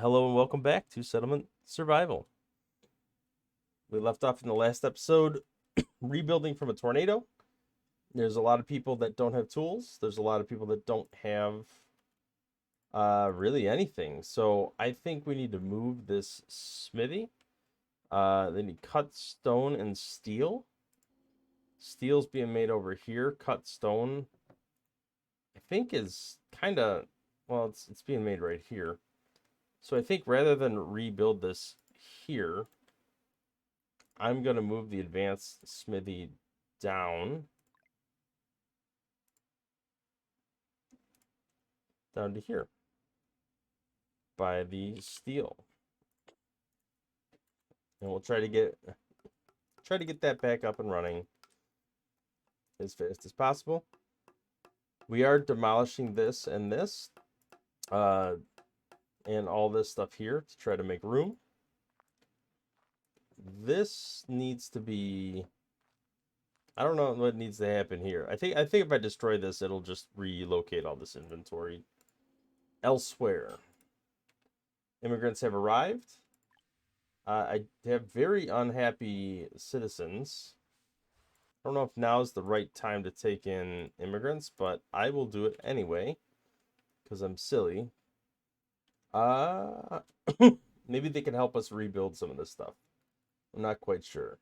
Hello and welcome back to Settlement Survival. We left off in the last episode rebuilding from a tornado. There's a lot of people that don't have tools. There's a lot of people that don't have really anything. So I think we need to move this smithy. They need cut stone and steel. Steel's being made over here. Cut stone, I think, is kind of, well, it's being made right here. So I think rather than rebuild this here, I'm going to move the advanced smithy down to here by the steel. And we'll try to get that back up and running as fast as possible. We are demolishing this and this and all this stuff here to try to make room. This needs to be, I don't know what needs to happen here. I think if I destroy this, it'll just relocate all this inventory elsewhere. Immigrants have arrived. I have very unhappy citizens. I don't know if now is the right time to take in immigrants, but I will do it anyway because I'm silly. Maybe they can help us rebuild some of this stuff. I'm not quite sure.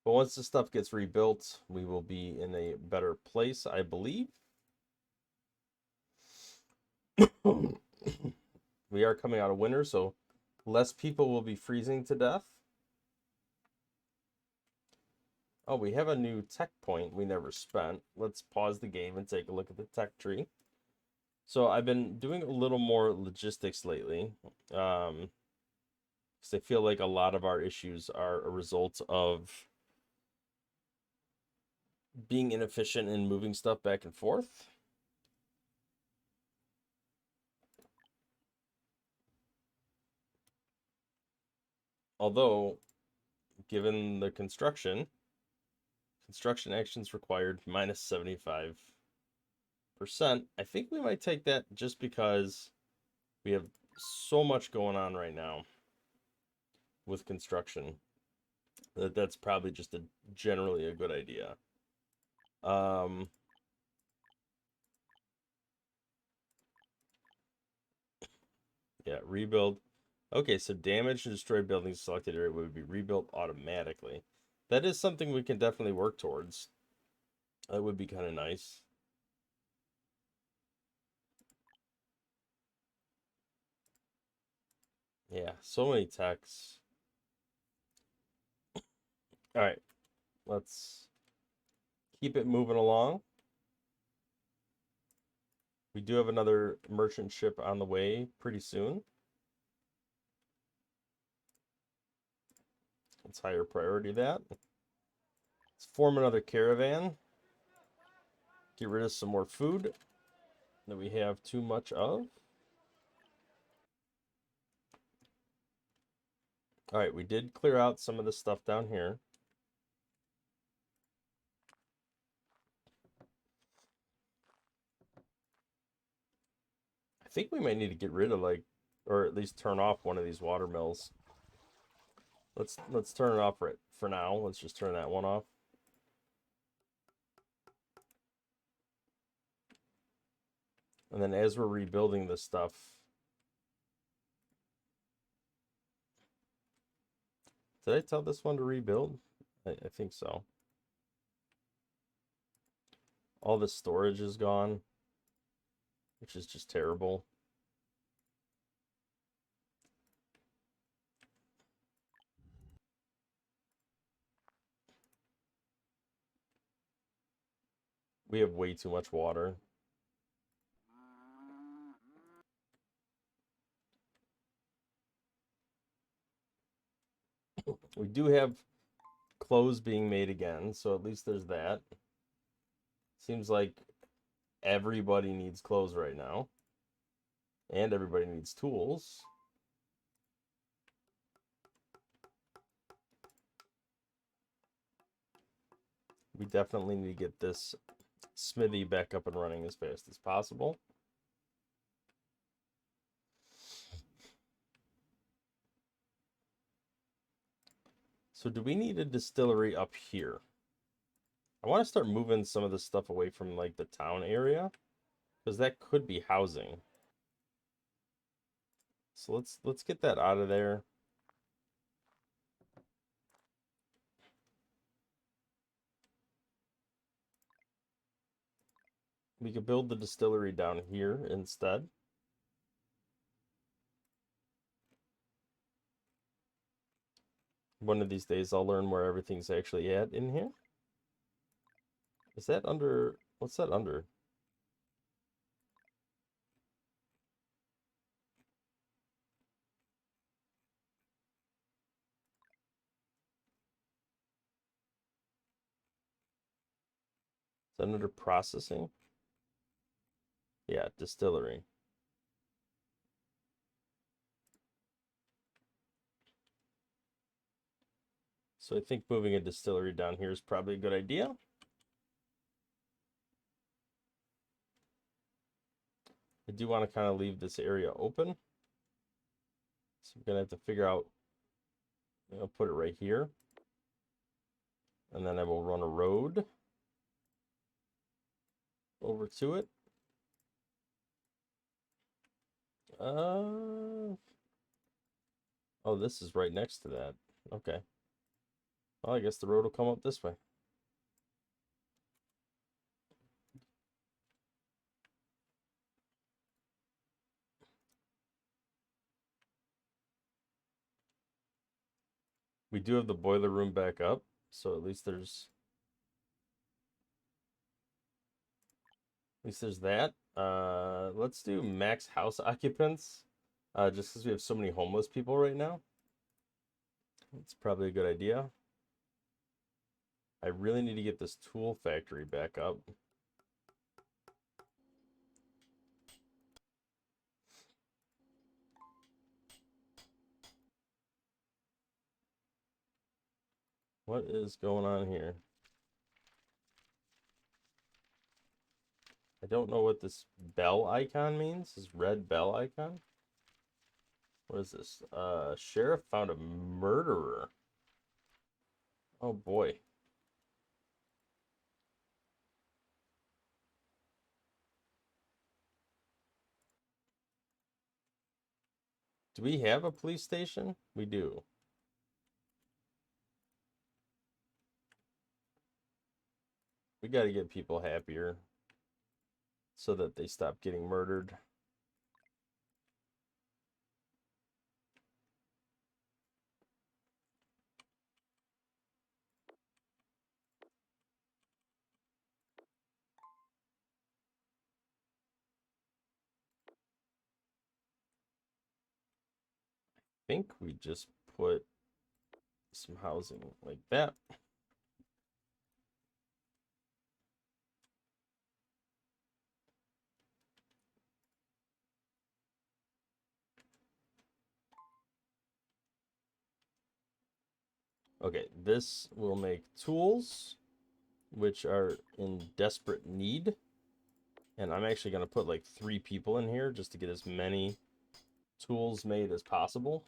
But once the stuff gets rebuilt, we will be in a better place, I believe. We are coming out of winter, so less people will be freezing to death. Oh, we have a new tech point we never spent. Let's pause the game and take a look at the tech tree. So I've been doing a little more logistics lately. Because I feel like a lot of our issues are a result of being inefficient in moving stuff back and forth. Although, given the construction actions required minus 75%, I think we might take that just because we have so much going on right now with construction that's probably just generally a good idea. Yeah, rebuild. Okay, so damaged and destroyed buildings selected area would be rebuilt automatically. That is something we can definitely work towards. That would be kind of nice. Yeah, so many techs. All right, let's keep it moving along. We do have another merchant ship on the way pretty soon. Let's higher priority that. Let's form another caravan. Get rid of some more food that we have too much of. All right, we did clear out some of the stuff down here. I think we might need to get rid of or at least turn off one of these water mills. Let's turn it off for now. Let's just turn that one off. And then as we're rebuilding this stuff, did I tell this one to rebuild? I think so. All the storage is gone, which is just terrible. We have way too much water. We do have clothes being made again, so at least there's that. Seems like everybody needs clothes right now. And everybody needs tools. We definitely need to get this smithy back up and running as fast as possible. So do we need a distillery up here? I want to start moving some of this stuff away from like the town area, because that could be housing. So let's get that out of there. We could build the distillery down here instead. One of these days I'll learn where everything's actually at in here. Is that under, what's that under? Is that under processing? Yeah, distillery. So I think moving a distillery down here is probably a good idea. I do want to kind of leave this area open. So I'm gonna have to figure out, I'll put it right here. And then I will run a road over to it. Oh, this is right next to that. Okay. Well, I guess the road will come up this way. We do have the boiler room back up, so at least there's that. Let's do max house occupants. Just because we have so many homeless people right now. It's probably a good idea. I really need to get this tool factory back up. What is going on here? I don't know what this bell icon means. This red bell icon. What is this? Sheriff found a murderer. Oh boy. Do we have a police station? We do. We got to get people happier so that they stop getting murdered. I think we just put some housing like that. Okay, this will make tools, which are in desperate need. And I'm actually going to put like 3 people in here just to get as many tools made as possible.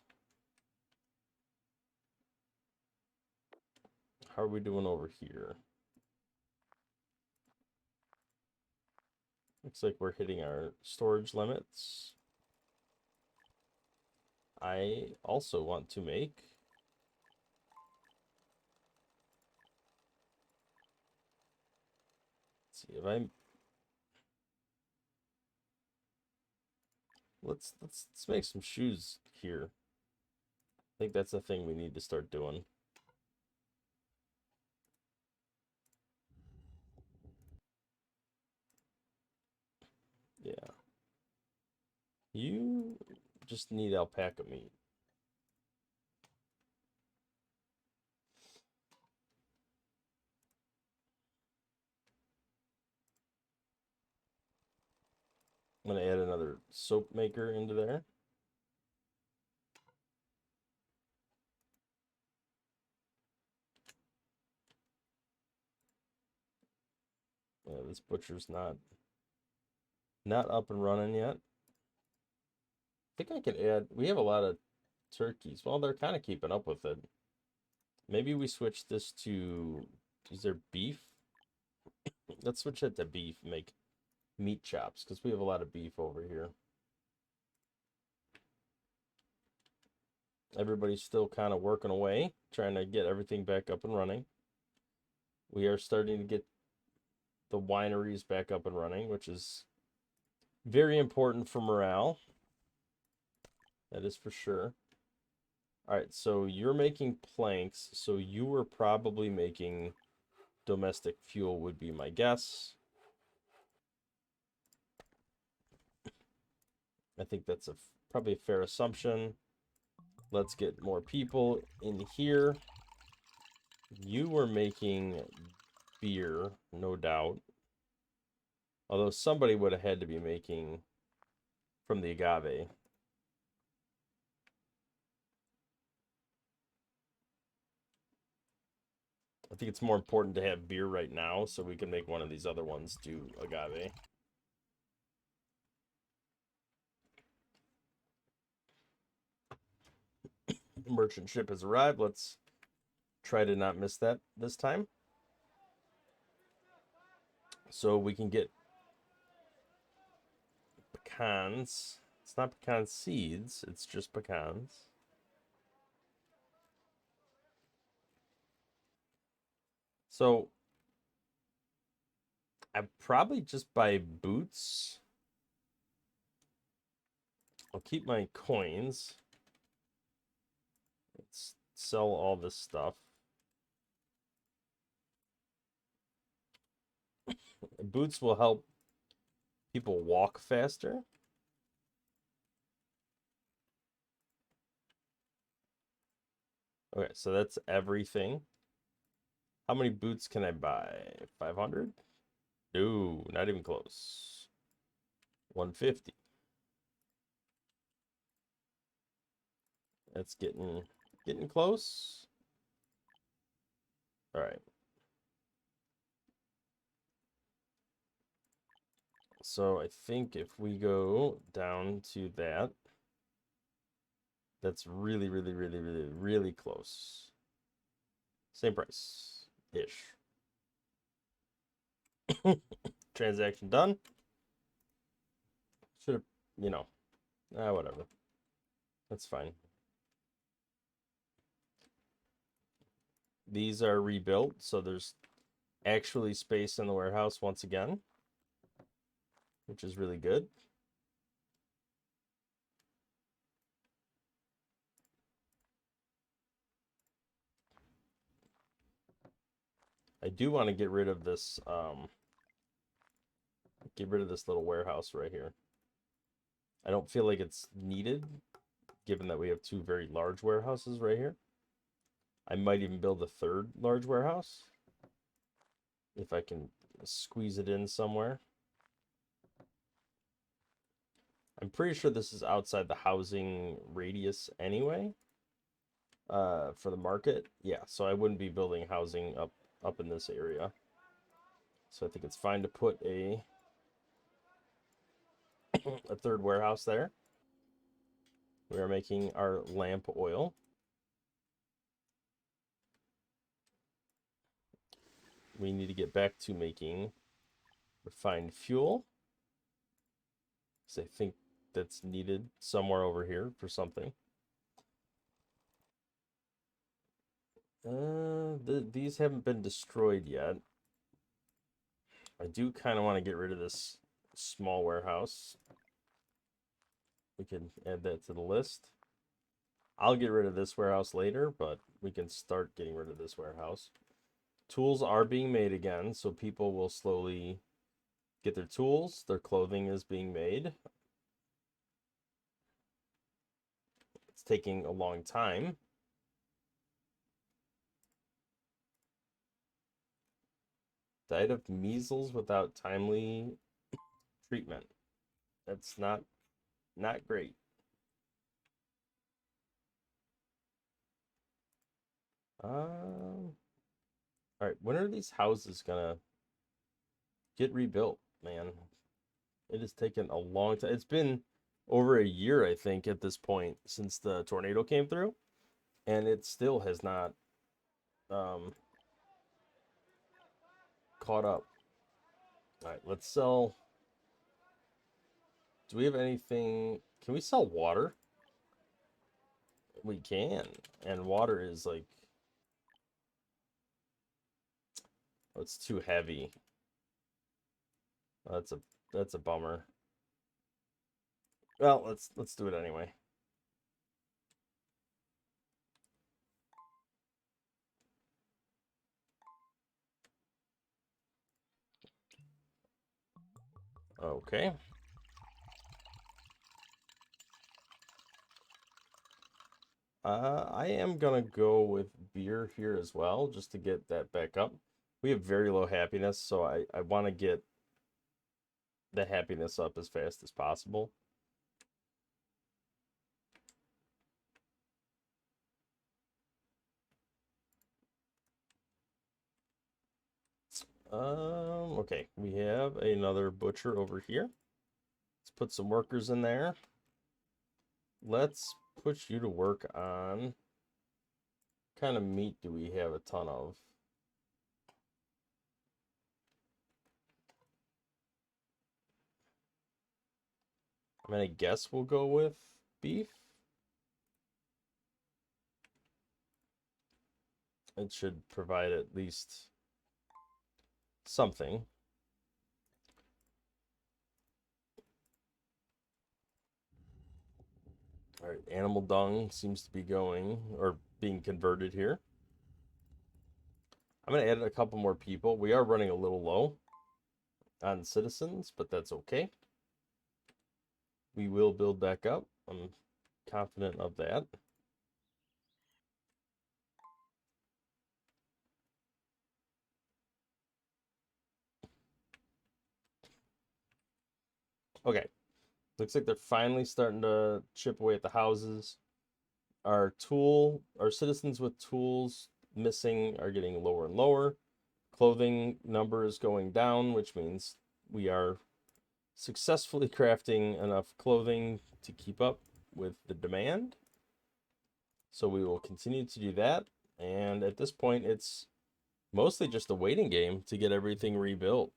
How are we doing over here? Looks like we're hitting our storage limits. I also want to make let's see if I let's make some shoes here. I think that's the thing we need to start doing. Yeah. You just need alpaca meat. I'm gonna add another soap maker into there. Yeah, this butcher's not up and running yet. I think I could add, we have a lot of turkeys. Well, they're kind of keeping up with it. Maybe we switch this to, is there beef? Let's switch it to beef and make meat chops because we have a lot of beef over here. Everybody's still kind of working away, trying to get everything back up and running. We are starting to get the wineries back up and running, which is very important for morale. That is for sure. All right, so you're making planks, so you were probably making domestic fuel would be my guess. I think that's probably a fair assumption. Let's get more people in here. You were making beer, no doubt. Although somebody would have had to be making from the agave. I think it's more important to have beer right now so we can make one of these other ones do agave. Merchant ship has arrived. Let's try to not miss that this time. So we can get pecans. It's not pecan seeds, it's just pecans. So I probably just buy boots. I'll keep my coins. Let's sell all this stuff. Boots will help people walk faster. Okay, so that's everything. How many boots can I buy? 500? No, not even close. 150. That's getting close. All right. So I think if we go down to that, that's really, really, really, really, really close. Same price-ish. Transaction done. Should have, whatever. That's fine. These are rebuilt, so there's actually space in the warehouse once again, which is really good. I do want to get rid of this little warehouse right here. I don't feel like it's needed, given that we have two very large warehouses right here. I might even build a third large warehouse if I can squeeze it in somewhere. I'm pretty sure this is outside the housing radius anyway, for the market. Yeah, so I wouldn't be building housing up in this area. So I think it's fine to put a third warehouse there. We are making our lamp oil. We need to get back to making refined fuel, because I think that's needed somewhere over here for something. These haven't been destroyed yet. I do kind of want to get rid of this small warehouse. We can add that to the list. I'll get rid of this warehouse later, but we can start getting rid of this warehouse. Tools are being made again, so people will slowly get their tools. Their clothing is being made. It's taking a long time. Died of measles without timely treatment. That's not great. All right, when are these houses gonna get rebuilt, man? It has taken a long time. It's been over a year, I think, at this point since the tornado came through, and it still has not um, caught up. All right, let's sell. Do we have anything? Can we sell water? We can. And water is like, oh, it's too heavy. Oh, that's a bummer. Well, let's do it anyway. Okay. I am gonna go with beer here as well, just to get that back up. We have very low happiness, so I want to get the happiness up as fast as possible. Okay, we have another butcher over here. Let's put some workers in there. Let's put you to work on, what kind of meat do we have a ton of? I mean, I guess we'll go with beef. It should provide at least something. All right, animal dung seems to be going or being converted here. I'm going to add a couple more people. We are running a little low on citizens, but that's okay. We will build back up. I'm confident of that. Okay. Looks like they're finally starting to chip away at the houses. Our citizens with tools missing are getting lower and lower. Clothing number is going down, which means we are successfully crafting enough clothing to keep up with the demand. So we will continue to do that. And at this point, it's mostly just a waiting game to get everything rebuilt.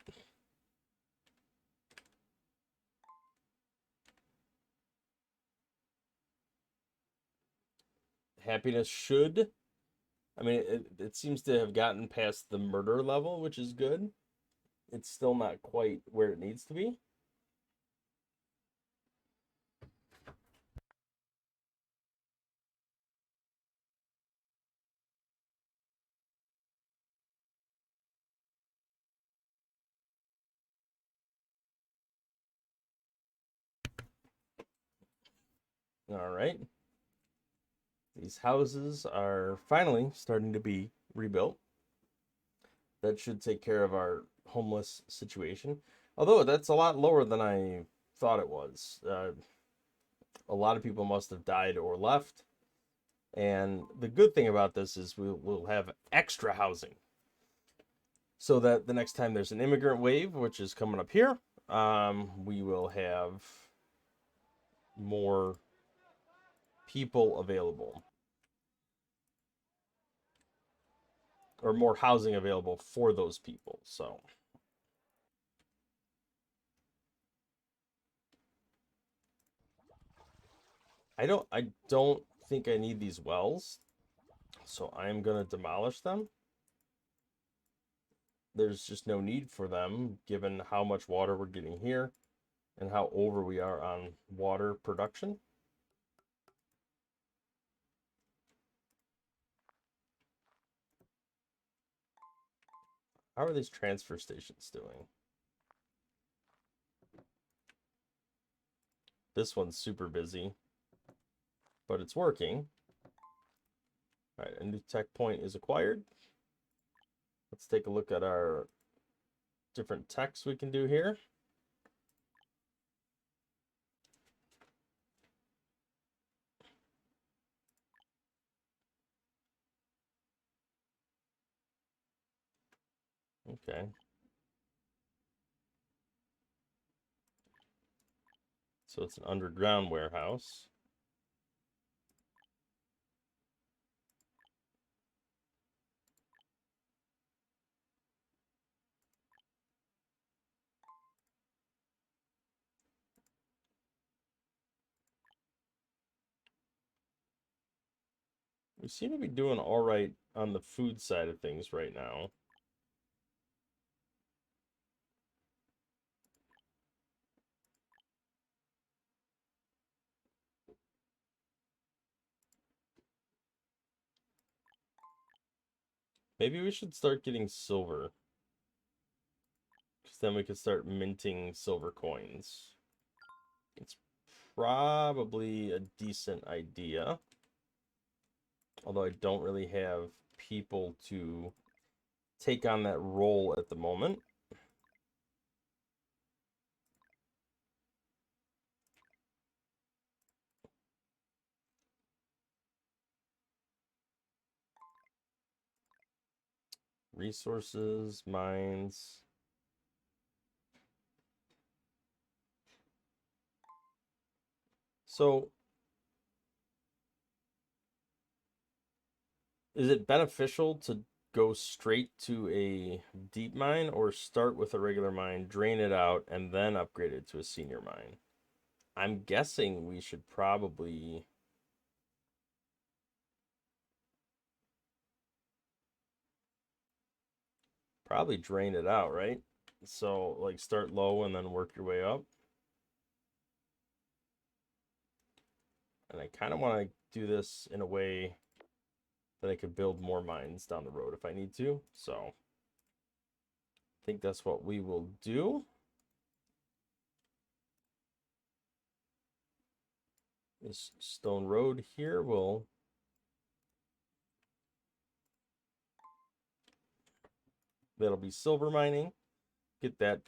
Happiness should. I mean, it seems to have gotten past the murder level, which is good. It's still not quite where it needs to be. All right. These houses are finally starting to be rebuilt. That should take care of our homeless situation. Although that's a lot lower than I thought it was. A lot of people must have died or left. And the good thing about this is we'll have extra housing. So that the next time there's an immigrant wave, which is coming up here, we will have more people available. Or more housing available for those people. So I don't think I need these wells. So I'm gonna demolish them. There's just no need for them given how much water we're getting here and how over we are on water production. How are these transfer stations doing? This one's super busy, but it's working. All right, a new tech point is acquired. Let's take a look at our different techs we can do here. Okay. So it's an underground warehouse. We seem to be doing all right on the food side of things right now. Maybe we should start getting silver. Because then we could start minting silver coins. It's probably a decent idea. Although I don't really have people to take on that role at the moment. Resources, mines. So, is it beneficial to go straight to a deep mine or start with a regular mine, drain it out, and then upgrade it to a senior mine? I'm guessing we should probably drain it out, right? So, like, start low and then work your way up. And I kind of want to do this in a way that I could build more mines down the road if I need to. So, I think that's what we will do. This stone road here will that'll be silver mining. Get that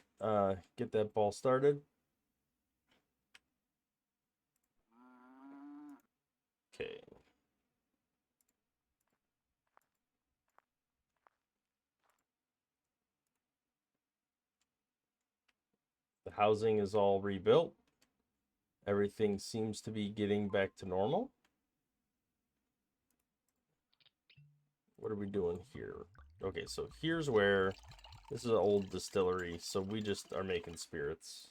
ball started. Okay. The housing is all rebuilt. Everything seems to be getting back to normal. What are we doing here? Okay, so here's where this is an old distillery, so we just are making spirits.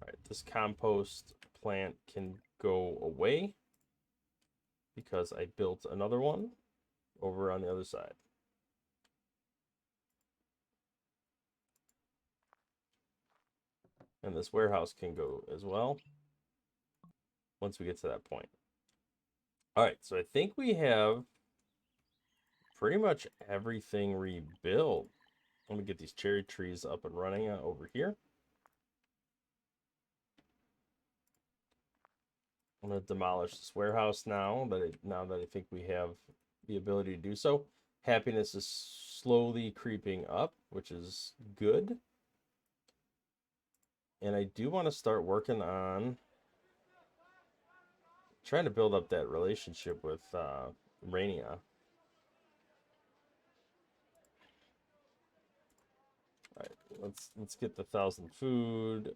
All right, this compost plant can go away because I built another one over on the other side. And this warehouse can go as well once we get to that point. All right, so I think we have pretty much everything rebuilt. Let me get these cherry trees up and running over here. I'm going to demolish this warehouse now that I think we have the ability to do so. Happiness is slowly creeping up, which is good. And I do want to start working on trying to build up that relationship with Rainia. All right, let's get the 1,000 food.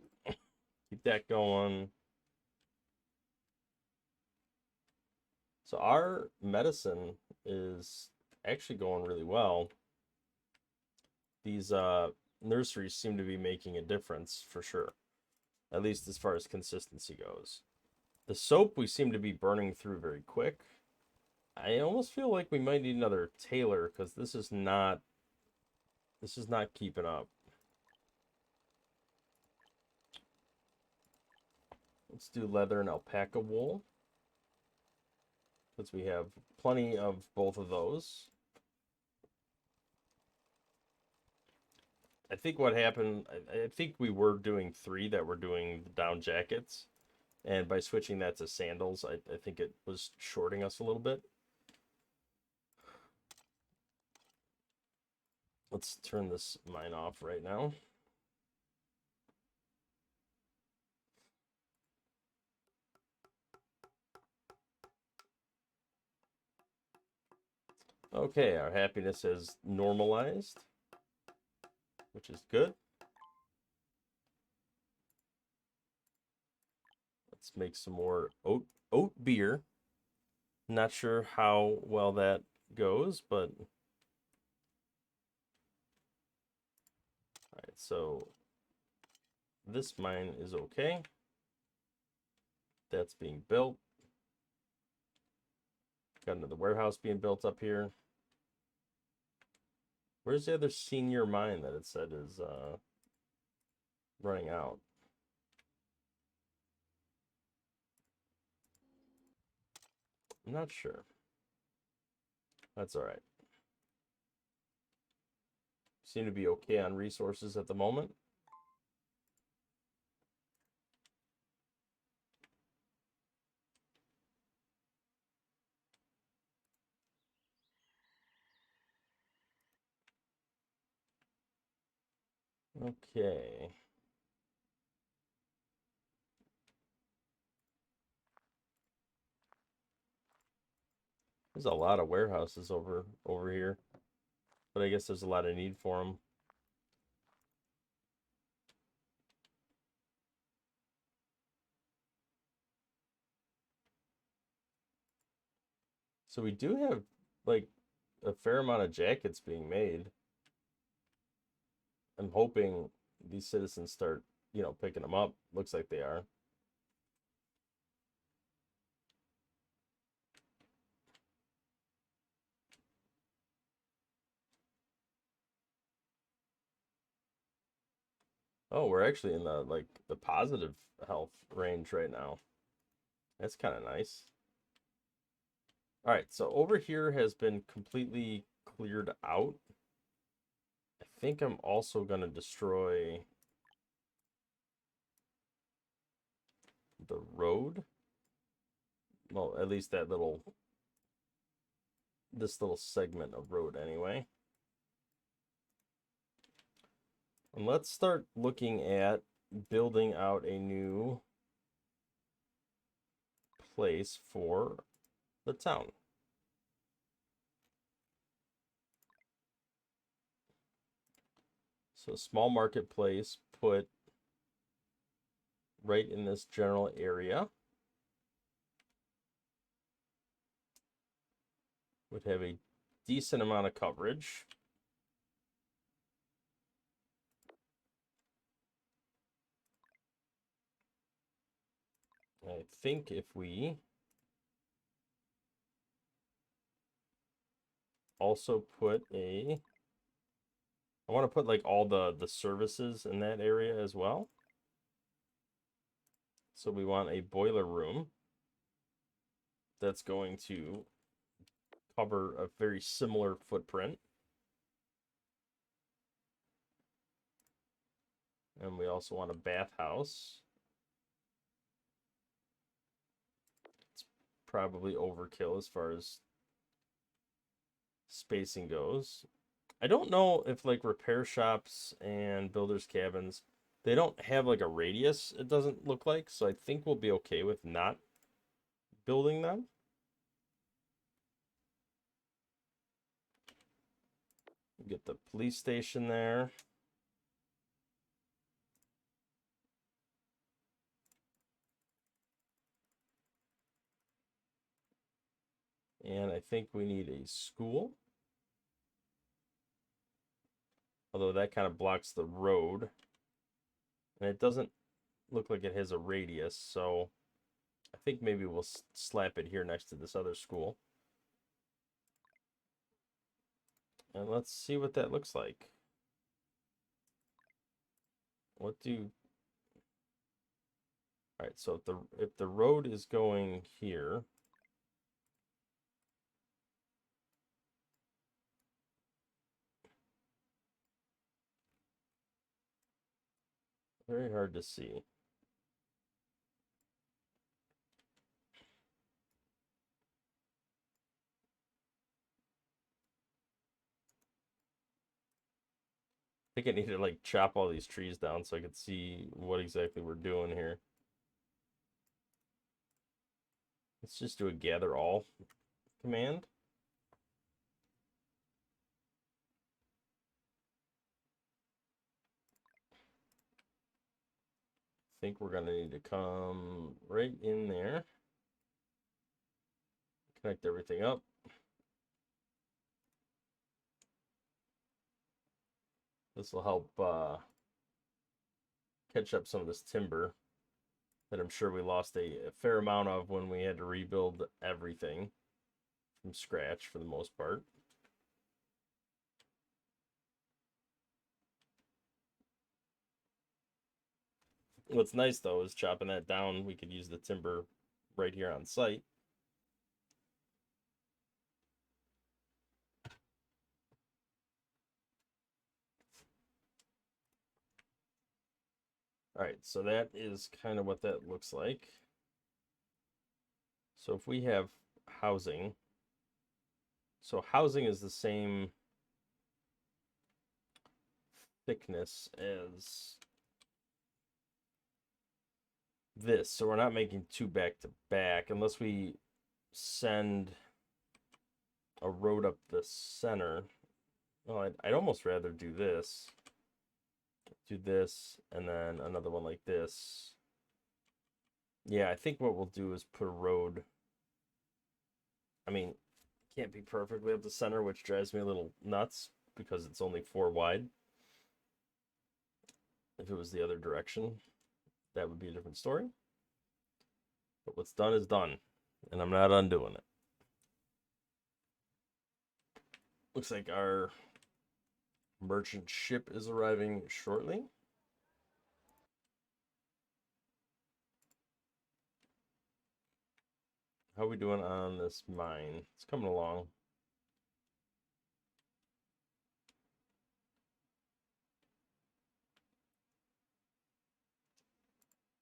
Keep that going. So our medicine is actually going really well. These nurseries seem to be making a difference for sure, at least as far as consistency goes. The soap we seem to be burning through very quick. I almost feel like we might need another tailor because this is not keeping up. Let's do leather and alpaca wool, because we have plenty of both of those. I think what happened, I think we were doing 3 that were doing the down jackets. And by switching that to sandals, I think it was shorting us a little bit. Let's turn this mine off right now. Okay, our happiness has normalized, which is good. Let's make some more oat beer. Not sure how well that goes, but all right, so this mine is okay. That's being built. Got another warehouse being built up here. Where's the other senior mine that it said is running out? I'm not sure. That's all right. Seem to be okay on resources at the moment. Okay. There's a lot of warehouses over here, but I guess there's a lot of need for them. So we do have like a fair amount of jackets being made. I'm hoping these citizens start, picking them up. Looks like they are. Oh, we're actually in the positive health range right now. That's kind of nice. All right, so over here has been completely cleared out. I think I'm also going to destroy the road. Well, at least this little segment of road anyway. And let's start looking at building out a new place for the town. So small marketplace put right in this general area. Would have a decent amount of coverage. I think if we also put I want to put like all the services in that area as well. So we want a boiler room that's going to cover a very similar footprint. And we also want a bathhouse. It's probably overkill as far as spacing goes. I don't know if like repair shops and builders cabins, they don't have like a radius, it doesn't look like. So I think we'll be okay with not building them. Get the police station there. And I think we need a school. Although that kind of blocks the road. And it doesn't look like it has a radius, so I think maybe we'll slap it here next to this other school. And let's see what that looks like. All right, so if the road is going here, very hard to see. I think I need to like chop all these trees down so I could see what exactly we're doing here. Let's just do a gather all command. I think we're gonna need to come right in there. Connect everything up. This will help catch up some of this timber. that I'm sure we lost a fair amount of when we had to rebuild everything from scratch for the most part. What's nice though is chopping that down, we could use the timber right here on site. All right, so that is kind of what that looks like. So if we have housing, so housing is the same thickness as this. So we're not making two back to back unless we send a road up the center. Well, I'd almost rather do this. Do this and then another one like this. Yeah, I think what we'll do is put a road. I mean, can't be perfectly up the center, which drives me a little nuts because it's only 4 wide. If it was the other direction, that would be a different story. But what's done is done, and I'm not undoing it. Looks like our merchant ship is arriving shortly. How are we doing on this mine? It's coming along.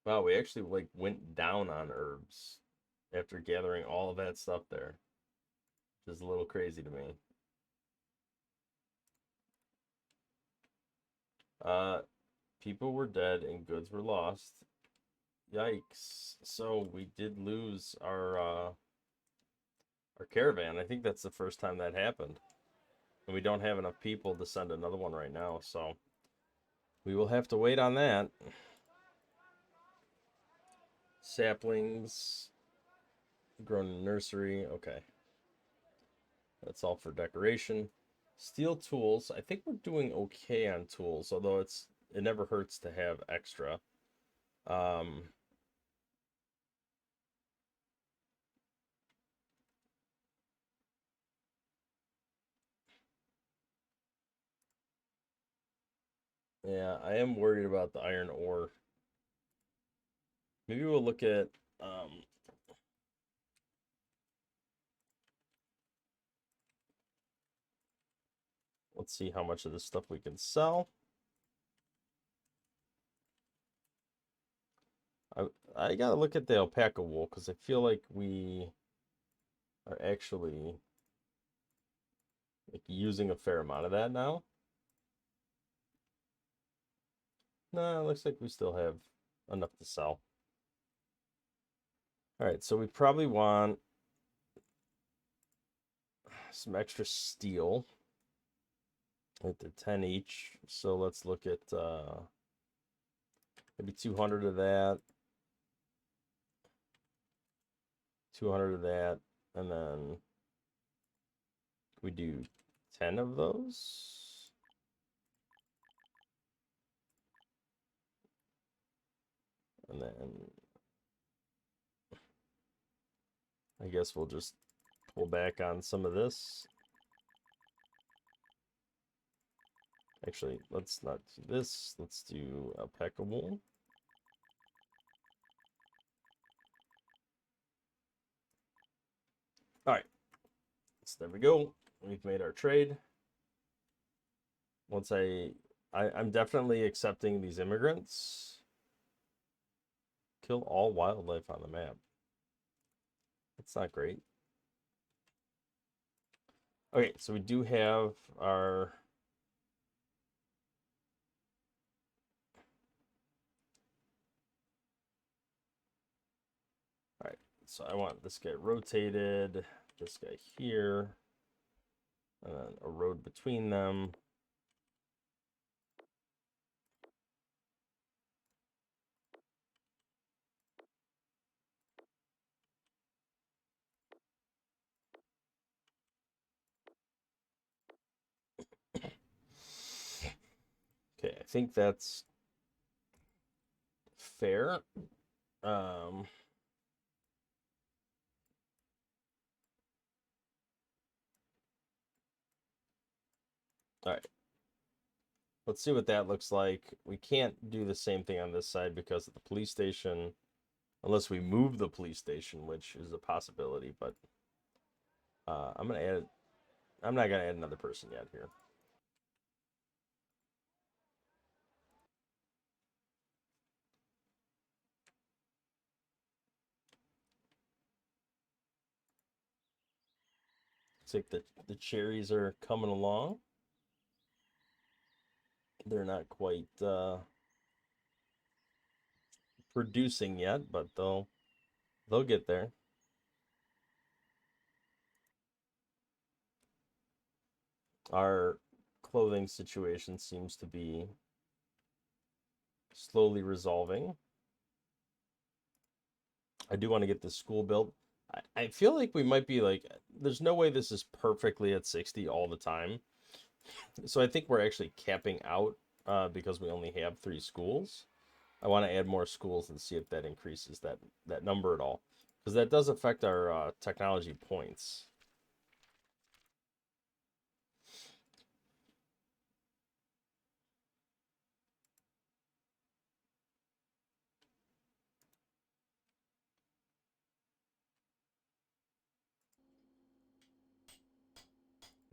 Wow, we actually like went down on herbs after gathering all of that stuff there. Which is a little crazy to me. People were dead and goods were lost. Yikes. So we did lose our caravan. I think that's the first time that happened. And we don't have enough people to send another one right now, so we will have to wait on that. Saplings grown in nursery. Okay. That's all for decoration. Steel tools. I think we're doing okay on tools, although it never hurts to have extra. Yeah, I am worried about the iron ore. Maybe we'll look at let's see how much of this stuff we can sell. I gotta look at the alpaca wool because I feel like we are actually like using a fair amount of that now. No, it looks like we still have enough to sell. All right, so we probably want some extra steel. Like they're 10 each. So let's look at maybe 200 of that. 200 of that. And then we do 10 of those. And then I guess we'll just pull back on some of this. Actually, let's not do this. Let's do alpaca wool. All right. So there we go. We've made our trade. Once I'm definitely accepting these immigrants. Kill all wildlife on the map. That's not great. Okay, so we do have our all right, so I want this guy rotated, this guy here, and then a road between them. Okay, I think that's fair. All right. Let's see what that looks like. We can't do the same thing on this side because of the police station, unless we move the police station, which is a possibility. But I'm gonna add. I'm not gonna add another person yet here. Looks like the cherries are coming along. They're not quite producing yet, but they'll get there. Our clothing situation seems to be slowly resolving. I do want to get this school built. I feel like we might be like, there's no way this is perfectly at 60 all the time. So I think we're actually capping out because we only have 3 schools. I want to add more schools and see if that increases that number at all, because that does affect our technology points.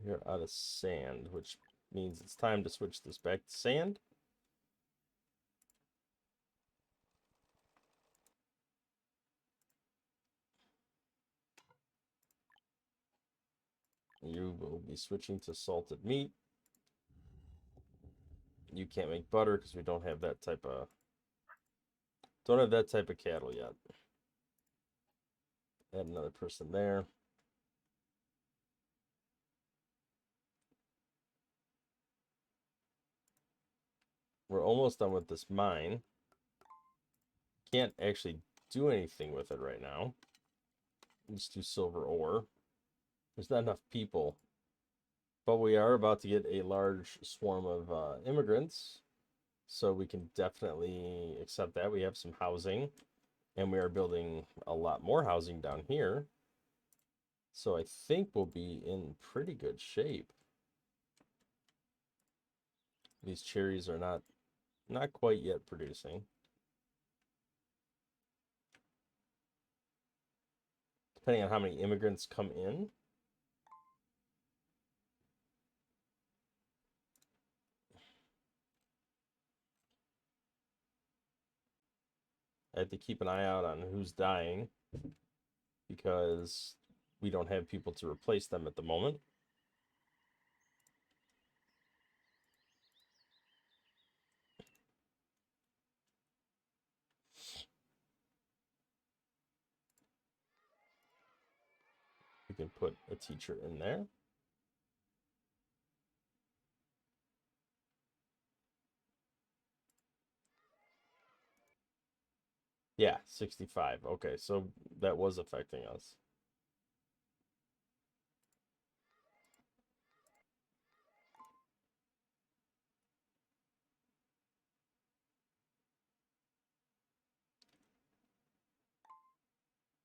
You're out of sand, which means it's time to switch this back to sand. You will be switching to salted meat. You can't make butter because we don't have that type of cattle yet. Add another person there. We're almost done with this mine. Can't actually do anything with it right now. Let's do silver ore. There's not enough people. But we are about to get a large swarm of immigrants. So we can definitely accept that. We have some housing. And we are building a lot more housing down here. So I think we'll be in pretty good shape. These cherries are not quite yet producing. Depending on how many immigrants come in. I have to keep an eye out on who's dying because we don't have people to replace them at the moment. We can put a teacher in there. Yeah, 65. Okay, so that was affecting us.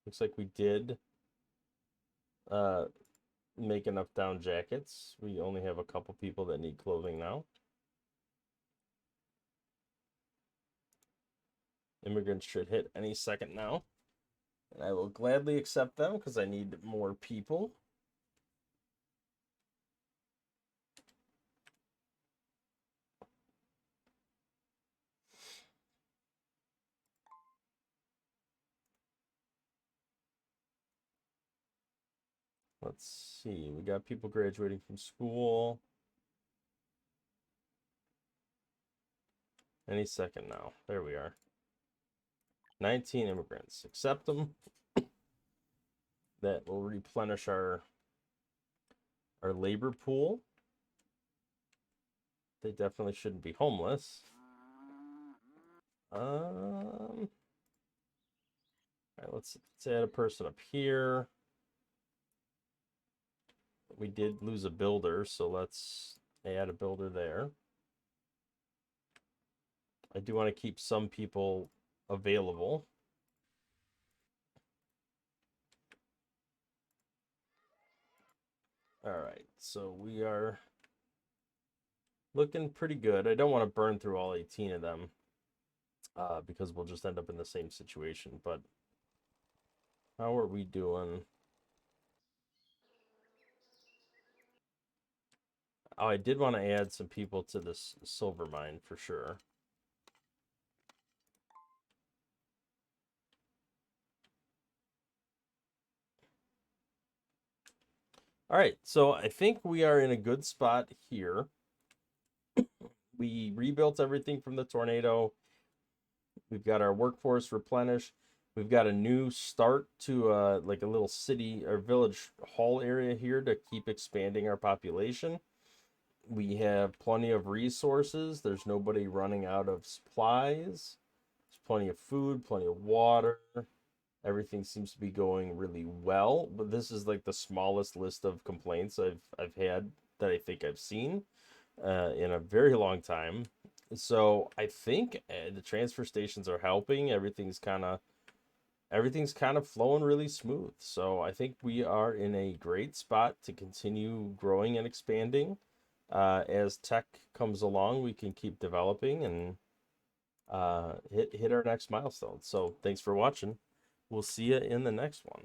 Looks like we did uh, make enough down jackets. We only have a couple people that need clothing now. Immigrants should hit any second now. And I will gladly accept them because I need more people. Let's see. We got people graduating from school. Any second now. There we are. 19 immigrants. Accept them. That will replenish our labor pool. They definitely shouldn't be homeless. All right, let's add a person up here. We did lose a builder, so let's add a builder there. I do want to keep some people available. so we are looking pretty good. I don't want to burn through all 18 of them because we'll just end up in the same situation. But how are we doing? Oh, I did want to add some people to this silver mine for sure. All right, so I think we are in a good spot here. We rebuilt everything from the tornado. We've got our workforce replenished. We've got a new start to like a little city or village hall area here to keep expanding our population. We have plenty of resources. There's nobody running out of supplies. There's plenty of food, plenty of water. Everything seems to be going really well, but this is like the smallest list of complaints I've had that I think I've seen in a very long time. So I think the transfer stations are helping. Everything's kind of flowing really smooth. So I think we are in a great spot to continue growing and expanding. As tech comes along, we can keep developing and hit our next milestone. So thanks for watching. We'll see you in the next one.